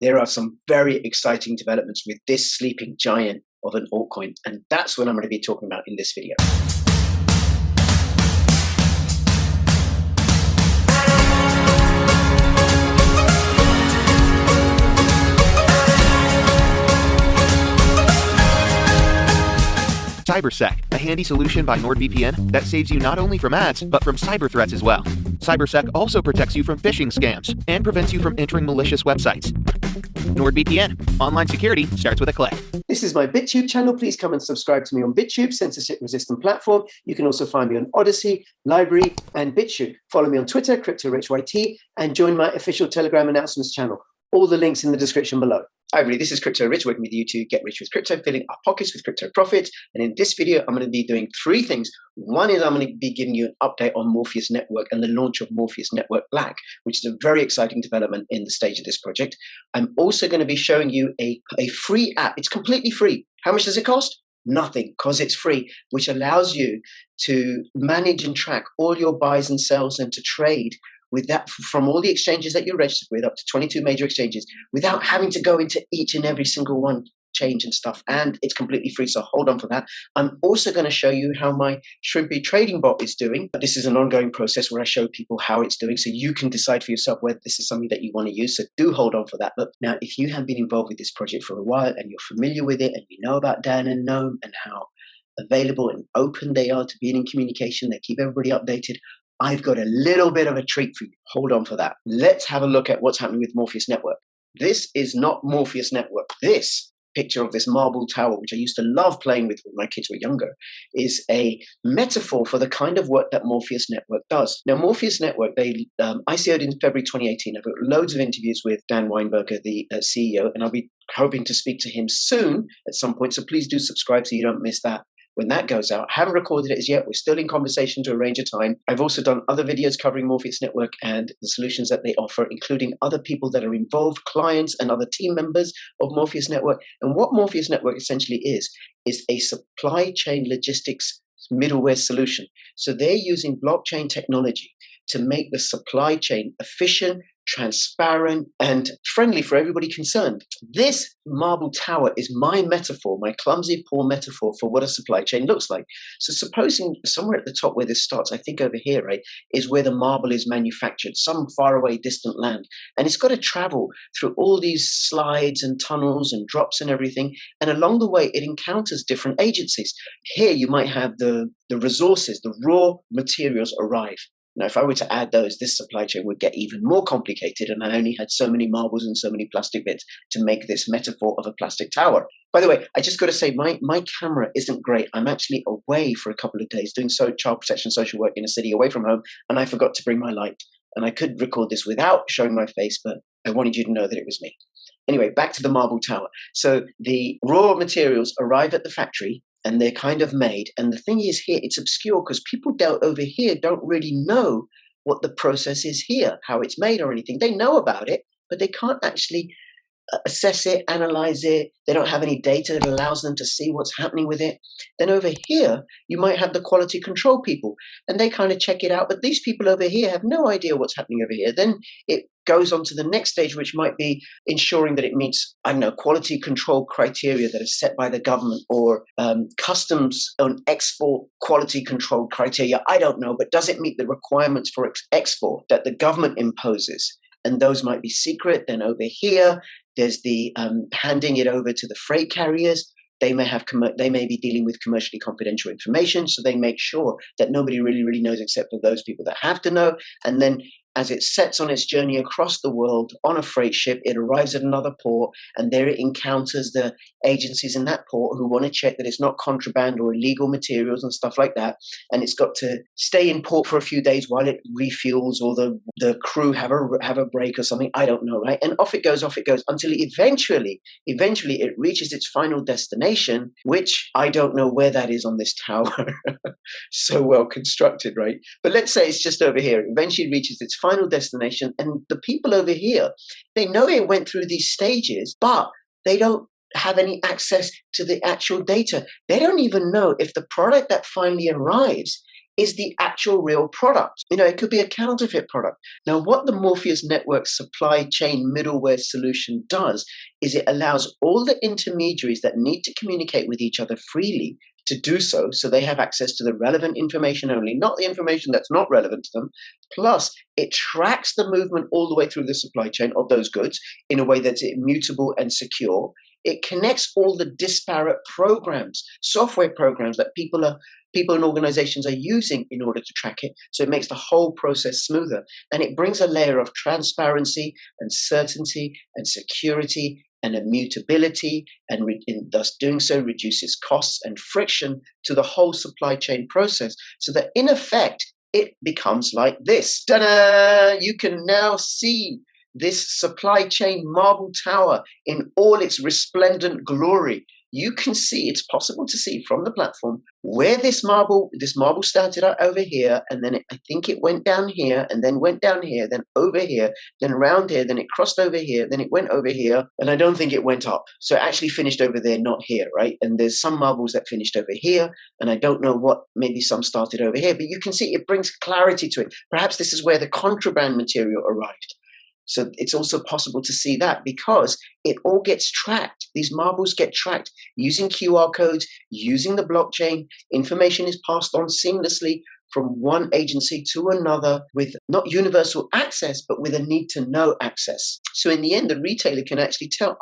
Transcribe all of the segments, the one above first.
there are some very exciting developments with this sleeping giant of an altcoin. And that's what I'm going to be talking about in this video. CyberSec, a handy solution by NordVPN that saves you not only from ads, but from cyber threats as well. CyberSec also protects you from phishing scams and prevents you from entering malicious websites. NordVPN, online security starts with a click. This is my BitTube channel. Please come and subscribe to me on BitTube, censorship-resistant platform. You can also find me on Odyssey, Library, and BitTube. Follow me on Twitter, CryptoRichYT, and join my official Telegram announcements channel. All the links in the description below. Hi everybody, this is Crypto Rich, working with you to get rich with crypto, filling our pockets with crypto profits. And in this video, I'm going to be doing three things. One is I'm going to be giving you an update on Morpheus Network and the launch of Morpheus Network Black, which is a very exciting development in the stage of this project. I'm also going to be showing you a free app. It's completely free. How much does it cost? Nothing, because it's free, which allows you to manage and track all your buys and sells and to trade with that from all the exchanges that you're registered with, up to 22 major exchanges, without having to go into each and every single one, change and stuff. And it's completely free, so hold on for that. I'm also going to show you how my Shrimpy trading bot is doing. This is an ongoing process where I show people how it's doing, so you can decide for yourself whether this is something that you want to use. So do hold on for that. But now, if you have been involved with this project for a while and you're familiar with it and you know about Dan and Gnome and how available and open they are to being in communication, they keep everybody updated, I've got a little bit of a treat for you. Hold on for that. Let's have a look at what's happening with Morpheus Network. This is not Morpheus Network. This picture of this marble tower, which I used to love playing with when my kids were younger, is a metaphor for the kind of work that Morpheus Network does. Now, Morpheus Network, they ICO'd in February 2018. I've got loads of interviews with Dan Weinberger, the CEO, and I'll be hoping to speak to him soon at some point. So please do subscribe so you don't miss that when that goes out. I haven't recorded it as yet. We're still in conversation to arrange a time. I've also done other videos covering Morpheus Network and the solutions that they offer, including other people that are involved, clients and other team members of Morpheus Network. And what Morpheus Network essentially is a supply chain logistics middleware solution. So they're using blockchain technology to make the supply chain efficient, transparent, and friendly for everybody concerned. This marble tower is my metaphor, my clumsy, poor metaphor for what a supply chain looks like. So supposing somewhere at the top where this starts, I think over here, right, is where the marble is manufactured, some faraway distant land. And it's got to travel through all these slides and tunnels and drops and everything. And along the way, it encounters different agencies. Here you might have the resources, the raw materials arrive. Now, if I were to add those, this supply chain would get even more complicated, and I only had so many marbles and so many plastic bits to make this metaphor of a plastic tower. By the way, I just got to say, my camera isn't great. I'm actually away for a couple of days doing child protection social work in a city away from home, and I forgot to bring my light. And I could record this without showing my face, but I wanted you to know that it was me. Anyway, back to the marble tower. So the raw materials arrive at the factory, and they're kind of made. And the thing is here, it's obscure because people over here don't really know what the process is here, how it's made or anything. They know about it, but they can't actually assess it, analyze it. They don't have any data that allows them to see what's happening with it. Then over here, you might have the quality control people, and they kind of check it out. But these people over here have no idea what's happening over here. Then it goes on to the next stage, which might be ensuring that it meets, I don't know, quality control criteria that are set by the government, or customs on export quality control criteria. I don't know, but does it meet the requirements for export that the government imposes? And those might be secret. Then over here, there's the handing it over to the freight carriers. They may be dealing with commercially confidential information, so they make sure that nobody really knows except for those people that have to know. And then as it sets on its journey across the world on a freight ship, it arrives at another port, and there it encounters the agencies in that port who want to check that it's not contraband or illegal materials and stuff like that. And it's got to stay in port for a few days while it refuels, or the crew have a break or something. I don't know, right? And off it goes until eventually it reaches its final destination, which I don't know where that is on this tower. So well constructed, right? But let's say it's just over here. It eventually reaches its final destination, and the people over here, they know it went through these stages, but they don't have any access to the actual data. They don't even know if the product that finally arrives is the actual real product. It could be a counterfeit product. Now, what the Morpheus Network supply chain middleware solution does is it allows all the intermediaries that need to communicate with each other freely to do so they have access to the relevant information only, not the information that's not relevant to them. Plus, it tracks the movement all the way through the supply chain of those goods in a way that's immutable and secure. It connects all the disparate programs, software programs that people and organizations are using in order to track it. So it makes the whole process smoother. And it brings a layer of transparency and certainty and security and immutability, and in thus doing so reduces costs and friction to the whole supply chain process, so that in effect, it becomes like this. Ta-da! You can now see this supply chain marble tower in all its resplendent glory. You can see, it's possible to see from the platform where this marble started out over here, and then I think it went down here, and then went down here, then over here, then around here, then it crossed over here, then it went over here, and I don't think it went up. So it actually finished over there, not here, right? And there's some marbles that finished over here, and I don't know what, maybe some started over here, but you can see it brings clarity to it. Perhaps this is where the contraband material arrived. So it's also possible to see that because it all gets tracked. These marbles get tracked using QR codes, using the blockchain. Information is passed on seamlessly from one agency to another with not universal access, but with a need to know access. So in the end, the retailer can actually tell,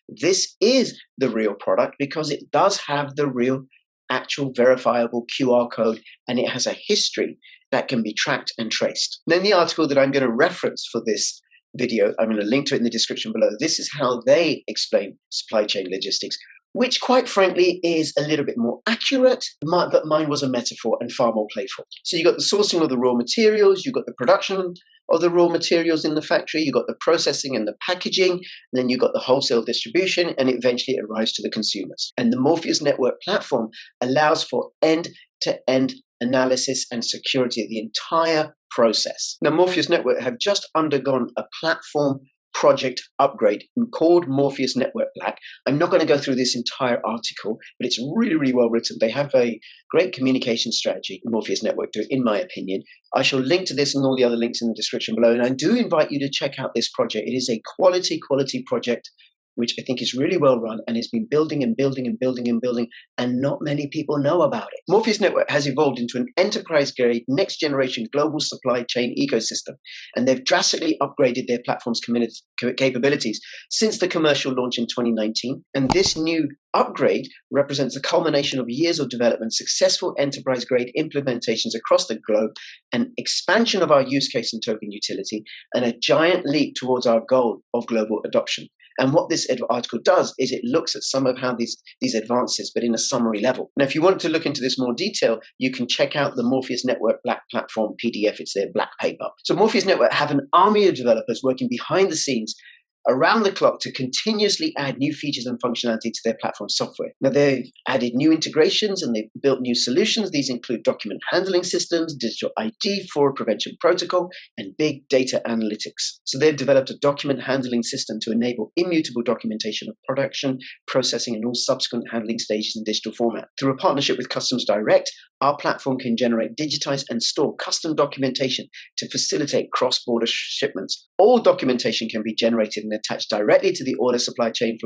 this is the real product because it does have the real actual verifiable QR code, and it has a history that can be tracked and traced. Then the article that I'm going to reference for this video, I'm going to link to it in the description below. This is how they explain supply chain logistics, which quite frankly is a little bit more accurate, but mine was a metaphor and far more playful. So you got the sourcing of the raw materials, you got the production of the raw materials in the factory, you got the processing and the packaging, and then you got the wholesale distribution, and eventually it arrives to the consumers. And the Morpheus Network platform allows for end-to-end analysis and security of the entire process. Now, Morpheus Network have just undergone a platform project upgrade called Morpheus Network Black. I'm not going to go through this entire article, but it's really, really well written. They have a great communication strategy, Morpheus Network do, in my opinion. I shall link to this and all the other links in the description below. And I do invite you to check out this project. It is a quality project, which I think is really well run and has been building and building and building and building, and not many people know about it. Morpheus Network has evolved into an enterprise-grade, next-generation global supply chain ecosystem, and they've drastically upgraded their platform's capabilities since the commercial launch in 2019. And this new upgrade represents the culmination of years of development, successful enterprise-grade implementations across the globe, an expansion of our use case and token utility, and a giant leap towards our goal of global adoption. And what this article does is it looks at some of how these advances, but in a summary level. Now, if you want to look into this more detail, you can check out the Morpheus Network Black Platform PDF. It's their black paper. So Morpheus Network have an army of developers working behind the scenes around the clock to continuously add new features and functionality to their platform software. Now, they've added new integrations and they've built new solutions. These include document handling systems, digital ID, fraud prevention protocol, and big data analytics. So they've developed a document handling system to enable immutable documentation of production, processing, and all subsequent handling stages in digital format. Through a partnership with Customs Direct, our platform can generate, digitize, and store custom documentation to facilitate cross-border shipments. All documentation can be generated and attached directly to the order supply chain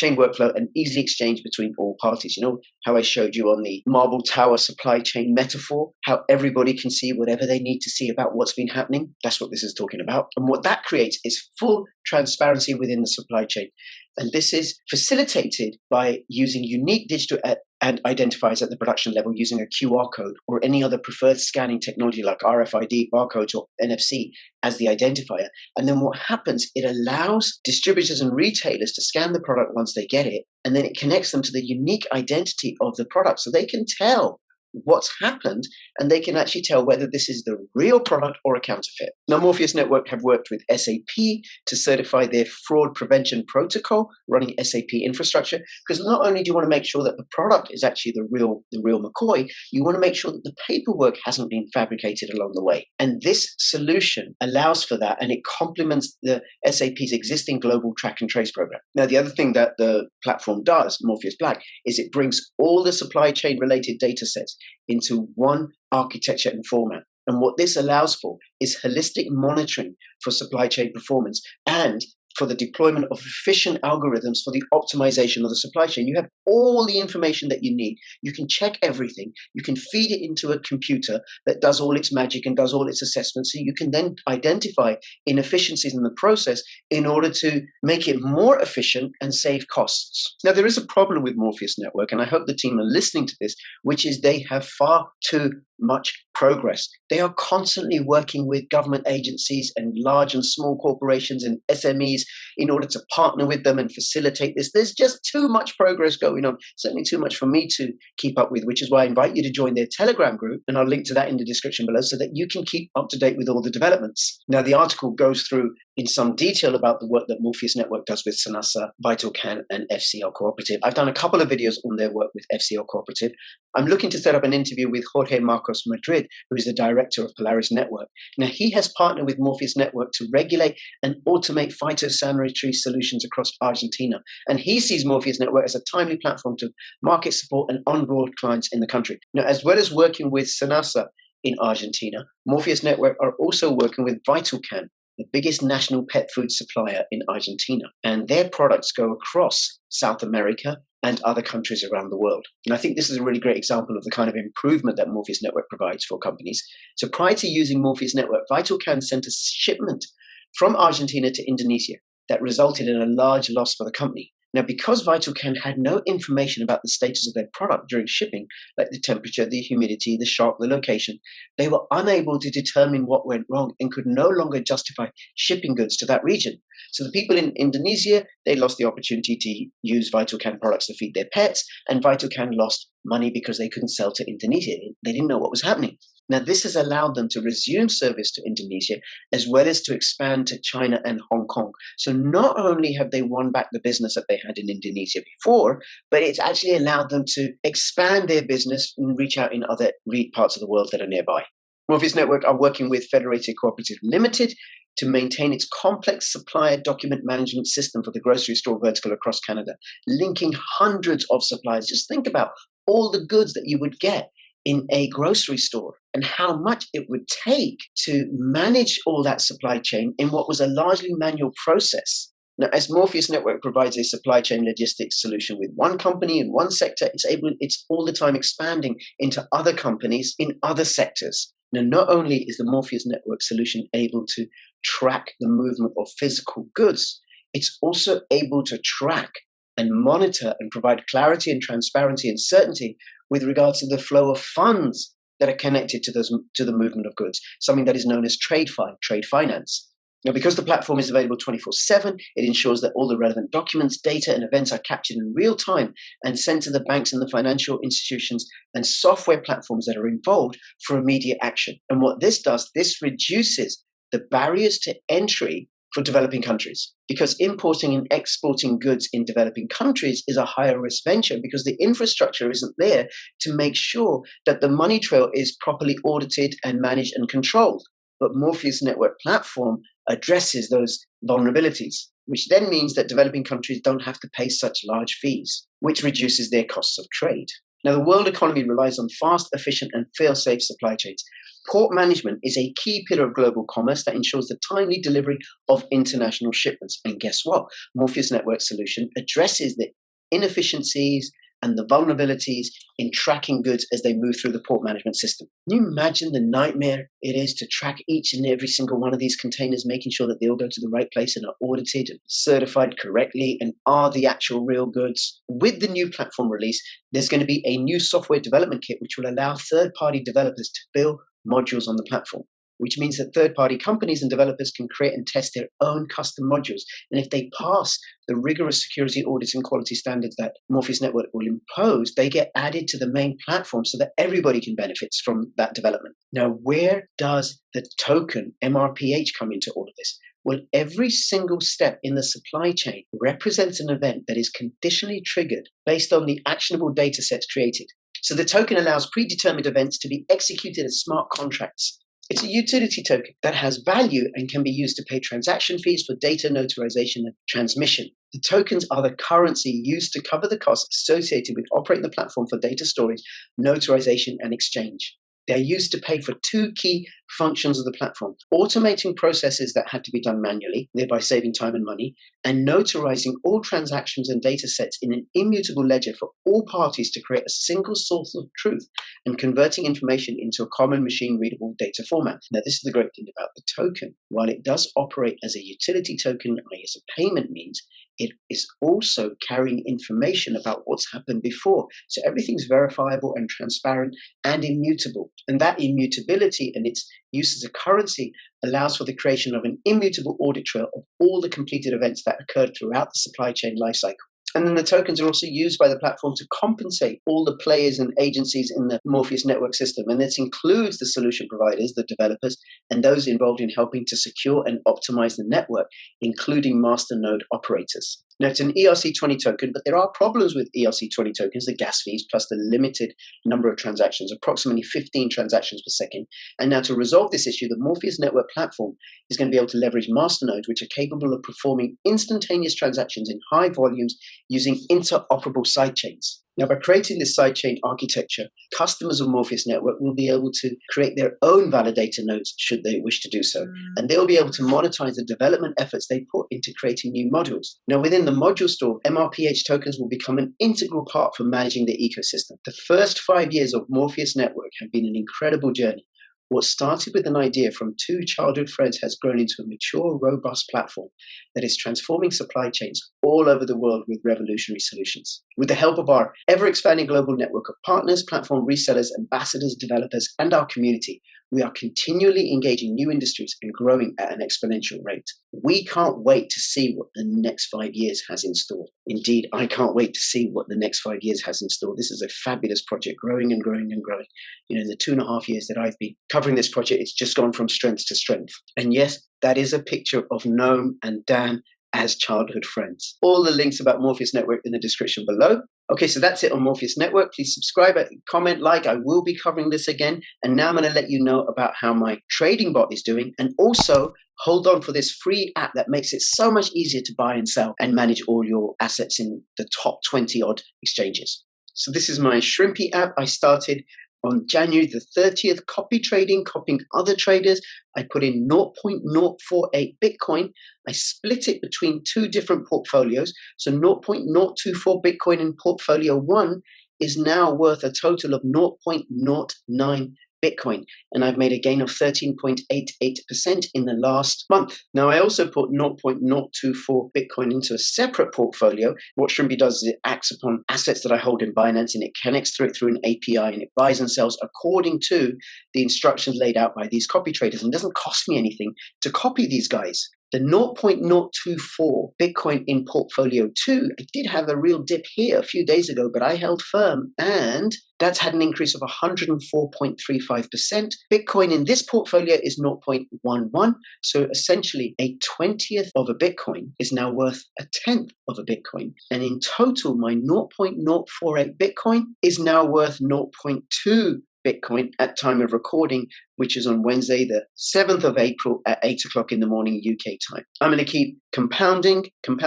workflow, and easily exchanged between all parties. You know how I showed you on the marble tower supply chain metaphor, how everybody can see whatever they need to see about what's been happening? That's what this is talking about. And what that creates is full transparency within the supply chain. And this is facilitated by using unique digital and identifiers at the production level using a QR code or any other preferred scanning technology like RFID, barcodes, or NFC as the identifier. And then what happens, it allows distributors and retailers to scan the product once they get it, and then it connects them to the unique identity of the product so they can tell what's happened, and they can actually tell whether this is the real product or a counterfeit. Now, Morpheus Network have worked with SAP to certify their fraud prevention protocol running SAP infrastructure, because not only do you want to make sure that the product is actually the real McCoy, you want to make sure that the paperwork hasn't been fabricated along the way. And this solution allows for that, and it complements the SAP's existing global track and trace program. Now, the other thing that the platform does, Morpheus Black, is it brings all the supply chain related data sets into one architecture and format. And what this allows for is holistic monitoring for supply chain performance and for the deployment of efficient algorithms for the optimization of the supply chain. You have all the information that you need. You can check everything. You can feed it into a computer that does all its magic and does all its assessments. So you can then identify inefficiencies in the process in order to make it more efficient and save costs. Now, there is a problem with Morpheus Network, and I hope the team are listening to this, which is they have far too much progress. They are constantly working with government agencies and large and small corporations and SMEs in order to partner with them and facilitate this. There's just too much progress going on, certainly too much for me to keep up with, which is why I invite you to join their Telegram group, and I'll link to that in the description below so that you can keep up to date with all the developments. Now, the article goes through in some detail about the work that Morpheus Network does with Sanasa, VitalCan, and FCL Cooperative. I've done a couple of videos on their work with FCL Cooperative. I'm looking to set up an interview with Jorge Marcos Madrid, who is the director of Polaris Network. Now, he has partnered with Morpheus Network to regulate and automate phytosanitary solutions across Argentina. And he sees Morpheus Network as a timely platform to market support and onboard clients in the country. Now, as well as working with Sanasa in Argentina, Morpheus Network are also working with VitalCan, the biggest national pet food supplier in Argentina. And their products go across South America and other countries around the world. And I think this is a really great example of the kind of improvement that Morpheus Network provides for companies. So prior to using Morpheus Network, VitalCan sent a shipment from Argentina to Indonesia that resulted in a large loss for the company. Now, because VitalCan had no information about the status of their product during shipping, like the temperature, the humidity, the shock, the location, they were unable to determine what went wrong and could no longer justify shipping goods to that region. So the people in Indonesia, they lost the opportunity to use VitalCan products to feed their pets, and VitalCan lost money because they couldn't sell to Indonesia. They didn't know what was happening. Now, this has allowed them to resume service to Indonesia, as well as to expand to China and Hong Kong. So not only have they won back the business that they had in Indonesia before, but it's actually allowed them to expand their business and reach out in other parts of the world that are nearby. Morpheus Network are working with Federated Cooperative Limited to maintain its complex supplier document management system for the grocery store vertical across Canada, linking hundreds of suppliers. Just think about all the goods that you would get in a grocery store and how much it would take to manage all that supply chain in what was a largely manual process. Now, as Morpheus Network provides a supply chain logistics solution with one company in one sector, it's all the time expanding into other companies in other sectors. Now, not only is the Morpheus Network solution able to track the movement of physical goods, it's also able to track and monitor and provide clarity and transparency and certainty with regards to the flow of funds that are connected to the movement of goods, something that is known as trade finance. Now, because the platform is available 24/7, it ensures that all the relevant documents, data, and events are captured in real time and sent to the banks and the financial institutions and software platforms that are involved for immediate action. And what this does, this reduces the barriers to entry for developing countries, because importing and exporting goods in developing countries is a higher risk venture because the infrastructure isn't there to make sure that the money trail is properly audited and managed and controlled. But Morpheus Network platform addresses those vulnerabilities, which then means that developing countries don't have to pay such large fees, which reduces their costs of trade. Now, the world economy relies on fast, efficient, and fail-safe supply chains. Port management is a key pillar of global commerce that ensures the timely delivery of international shipments. And guess what? Morpheus Network solution addresses the inefficiencies and the vulnerabilities in tracking goods as they move through the port management system. Can you imagine the nightmare it is to track each and every single one of these containers, making sure that they all go to the right place and are audited and certified correctly and are the actual real goods? With the new platform release, there's going to be a new software development kit which will allow third-party developers to build modules on the platform, which means that third-party companies and developers can create and test their own custom modules. And if they pass the rigorous security audits and quality standards that Morpheus Network will impose, they get added to the main platform so that everybody can benefit from that development. Now, where does the token mrph come into all of this? Well, every single step in the supply chain represents an event that is conditionally triggered based on the actionable data sets created. So the token allows predetermined events to be executed as smart contracts. It's a utility token that has value and can be used to pay transaction fees for data notarization and transmission. The tokens are the currency used to cover the costs associated with operating the platform for data storage, notarization, and exchange. They're used to pay for two key functions of the platform: automating processes that had to be done manually, thereby saving time and money, and notarizing all transactions and data sets in an immutable ledger for all parties to create a single source of truth and converting information into a common machine-readable data format. Now, this is the great thing about the token. While it does operate as a utility token, i.e. as a payment means, it is also carrying information about what's happened before. So everything's verifiable and transparent and immutable. And that immutability and its use as a currency allows for the creation of an immutable audit trail of all the completed events that occurred throughout the supply chain lifecycle. And then the tokens are also used by the platform to compensate all the players and agencies in the Morpheus network system. And this includes the solution providers, the developers, and those involved in helping to secure and optimize the network, including master node operators. Now, it's an ERC20 token, but there are problems with ERC20 tokens, the gas fees, plus the limited number of transactions, approximately 15 transactions per second. And now to resolve this issue, the Morpheus network platform is going to be able to leverage master nodes, which are capable of performing instantaneous transactions in high volumes using interoperable sidechains. Now, by creating this sidechain architecture, customers of Morpheus Network will be able to create their own validator nodes should they wish to do so. And they'll be able to monetize the development efforts they put into creating new modules. Now, within the module store, mrph tokens will become an integral part for managing the ecosystem. The first 5 years of Morpheus Network have been an incredible journey. What started with an idea from two childhood friends has grown into a mature, robust platform that is transforming supply chains all over the world with revolutionary solutions. With the help of our ever-expanding global network of partners, platform resellers, ambassadors, developers, and our community, we are continually engaging new industries and growing at an exponential rate. We can't wait to see what the next 5 years has in store. Indeed, I can't wait to see what the next 5 years has in store. This is a fabulous project, growing and growing and growing. You know, in the 2.5 years that I've been covering this project, it's just gone from strength to strength. And yes, that is a picture of Noam and Dan as childhood friends. All the links about Morpheus Network in the description below. Okay, so that's it on Morpheus Network. Please subscribe, comment, like. I will be covering this again. And now I'm going to let you know about how my trading bot is doing. And also, hold on for this free app that makes it so much easier to buy and sell and manage all your assets in the top 20 odd exchanges. So this is my Shrimpy app. I started on January the 30th, copy trading, copying other traders. I put in 0.048 Bitcoin. I split it between two different portfolios. So 0.024 Bitcoin in portfolio 1 is now worth a total of 0.09 Bitcoin. And I've made a gain of 13.88% in the last month. Now, I also put 0.024 Bitcoin into a separate portfolio. What Shrimpy does is it acts upon assets that I hold in Binance, and it connects through an API, and it buys and sells according to the instructions laid out by these copy traders. And it doesn't cost me anything to copy these guys. The 0.024 Bitcoin in portfolio 2, I did have a real dip here a few days ago, but I held firm, and that's had an increase of 104.35%. Bitcoin in this portfolio is 0.11. So essentially a 20th of a Bitcoin is now worth a 10th of a Bitcoin. And in total, my 0.048 Bitcoin is now worth 0.2 Bitcoin at time of recording, which is on Wednesday, the 7th of April at 8 o'clock in the morning UK time. I'm going to keep compounding, and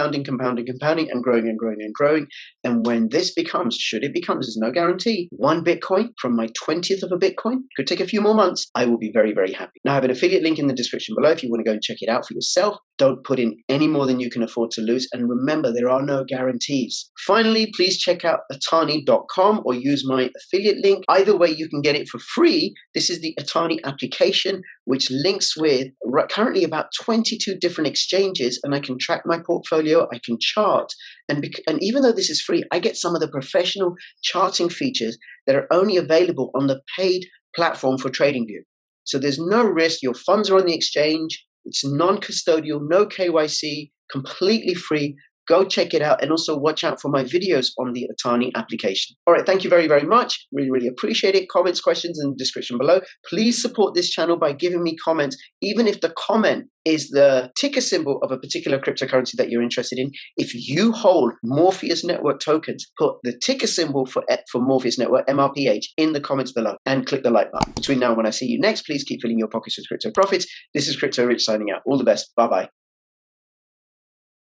growing and growing and growing. And when this becomes, should it become, there's no guarantee, 1 Bitcoin from my 20th of a Bitcoin, could take a few more months, I will be very, very happy. Now, I have an affiliate link in the description below if you want to go and check it out for yourself. Don't put in any more than you can afford to lose. And remember, there are no guarantees. Finally, please check out atani.com or use my affiliate link. Either way, you can get it for free. This is the Atani application, which links with currently about 22 different exchanges, and I can track my portfolio, I can chart, and even though this is free, I get some of the professional charting features that are only available on the paid platform for TradingView. So there's no risk, your funds are on the exchange, it's non-custodial, no KYC, completely free. Go check it out, and also watch out for my videos on the Atani application. All right, thank you very, very much. Really, really appreciate it. Comments, questions in the description below. Please support this channel by giving me comments, even if the comment is the ticker symbol of a particular cryptocurrency that you're interested in. If you hold Morpheus Network tokens, put the ticker symbol for Morpheus Network, mrph, in the comments below and click the like button. Between now and when I see you next, please keep filling your pockets with crypto profits. This is Crypto Rich signing out. All the best. Bye-bye.